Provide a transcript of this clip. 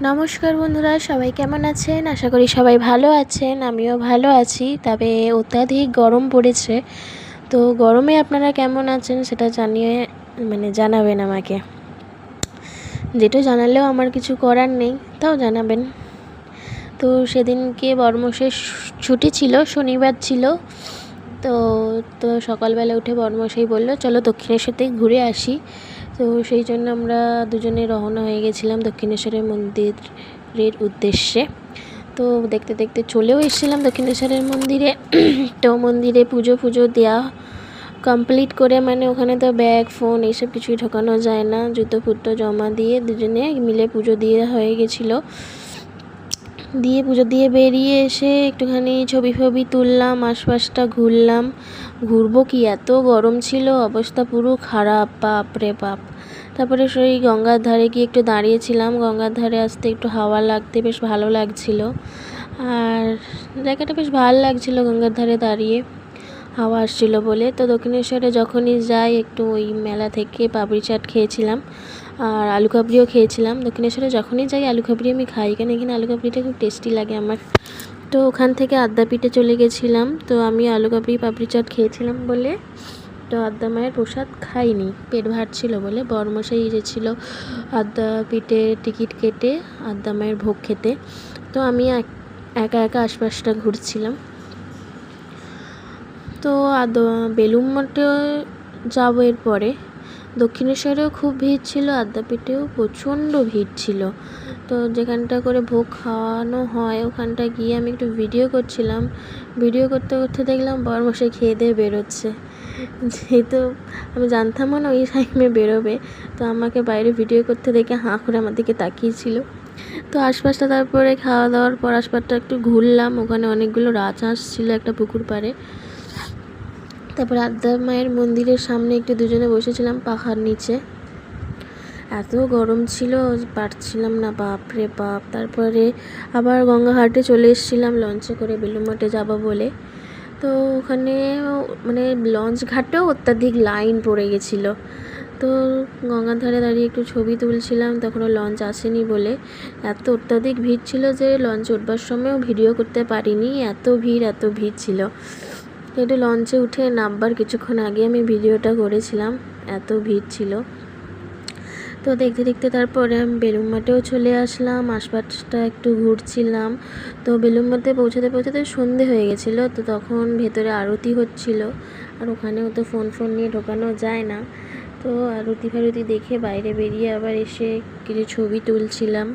নমস্কার বন্ধুরা, সবাই কেমন আছেন? আশা করি সবাই ভালো আছেন। আমিও ভালো আছি। তবে অত্যাধিক গরম পড়েছে। তো গরমে আপনারা কেমন আছেন সেটা জানাবেন আমাকে। যেটা জানালেও আমার কিছু করার নেই, তাও জানাবেন। তো সেদিনকে বড়মশাইয়ের ছুটি ছিল, শনিবার ছিল। তো তো সকালবেলা উঠে বড়মশাই বলল চলো দক্ষিণেশ্বর থেকে ঘুরে আসি। তো সেই জন্য আমরা দুজনে রওনা হয়ে গেছিলাম দক্ষিণেশ্বরের মন্দিরের উদ্দেশ্যে। তো দেখতে দেখতে চলেও এসেছিলাম দক্ষিণেশ্বরের মন্দিরে। তো মন্দিরে পুজো দেওয়া কমপ্লিট করে, ওখানে তো ব্যাগ ফোন এইসব কিছুই ঢোকানো যায় না, জুতো ফুটো জমা দিয়ে দুজনে মিলে পুজো দিয়ে হয়ে গেছিলো। পুজো দিয়ে বেরিয়ে এসে একটুখানি ছবি তুললাম, আশপাশটা ঘুরলাম। ঘুরবো কি, এত গরম ছিল, অবস্থা পুরো খারাপ, বাপ রে বাপ। তারপরে সেই গঙ্গার ধারে গিয়ে একটু দাঁড়িয়েছিলাম। গঙ্গার ধারে আসতে একটু হাওয়া লাগতে বেশ ভালো লাগছিল, আর জায়গাটা বেশ ভালো লাগছিল গঙ্গার ধারে দাঁড়িয়ে, হাওয়া আসছিলো বলে। তো দক্ষিণেশ্বরে যখনই যাই একটু ওই মেলা থেকে পাপড়ি চাট খেয়েছিলাম, আর আলু কাবলিও খেয়েছিলাম। দক্ষিণেশ্বরে যখনই যাই আলু কাবলি আমি খাই, এখানে আলু কাবলিটা খুব টেস্টি লাগে আমার। তো ওখান থেকে আদ্যাপীঠে চলে গেছিলাম। তো আমি আলু কাবলি পাপড়ি চাট খেয়েছিলাম বলে তো আদ্যা মায়ের প্রসাদ খাইনি, পেট ভার ছিল বলে। বড়মশাই এসেছিল আদ্যাপীঠে টিকিট কেটে আদ্যা মায়ের ভোগ খেতে। তো আমি একা আশপাশটা ঘুরছিলাম। তো বেলুড় মঠে যাবো এরপরে। দক্ষিণেশ্বরেও খুব ভিড় ছিল, আদ্যাপীঠেও প্রচণ্ড ভিড় ছিল। তো যেখানটা করে ভোগ খাওয়ানো হয় ওখানটা গিয়ে আমি একটু ভিডিও করছিলাম। ভিডিও করতে করতে দেখলাম বড়মশাই খেয়ে দিয়ে বেরোচ্ছে। যেহেতু আমি জানতামও না ওই টাইমে বেরোবে, তো আমাকে বাইরে ভিডিও করতে দেখে হাঁ করে আমার দিকে তাকিয়েছিল। তো আশপাশটা তারপরে খাওয়া দাওয়ার পর আশপাশটা একটু ঘুরলাম। ওখানে অনেকগুলো রাজহাঁস ছিল একটা পুকুর পাড়ে। তারপর আদ্যা মায়ের মন্দিরের সামনে একটু দুজনে বসেছিলাম পাখার নিচে। এত গরম ছিল, পারছিলাম না, বাপ রে বাপ। তারপরে আবার গঙ্গাঘাটে চলে এসেছিলাম লঞ্চে করে বেলুড় মঠে যাবো বলে। তো ওখানে লঞ্চ ঘাটেও অত্যাধিক লাইন পড়ে গেছিলো। তো গঙ্গার ধারে দাঁড়িয়ে একটু ছবি তুলছিলাম, তখনও লঞ্চ আসেনি বলে। এত অত্যাধিক ভিড় ছিল যে লঞ্চ উঠবার সময়ও ভিডিও করতে পারিনি, এত ভিড় ছিল। একটু লঞ্চে উঠে নামবার কিছুক্ষণ আগে আমি ভিডিওটা করেছিলাম, এত ভিড় ছিল। তো দেখতে দেখতে তারপরে আমি বেলুড় মঠেও চলে আসলাম, আশপাশটা একটু ঘুরছিলাম। তো বেলুড় মঠে পৌঁছাতে সন্ধে হয়ে গেছিলো। তো তখন ভেতরে আরতি হচ্ছিল, আর ওখানেও তো ফোন নিয়ে ঢোকানো যায় না। তো আরতি ফারতি দেখে বাইরে বেরিয়ে আবার এসে কিছু ছবি তুলছিলাম।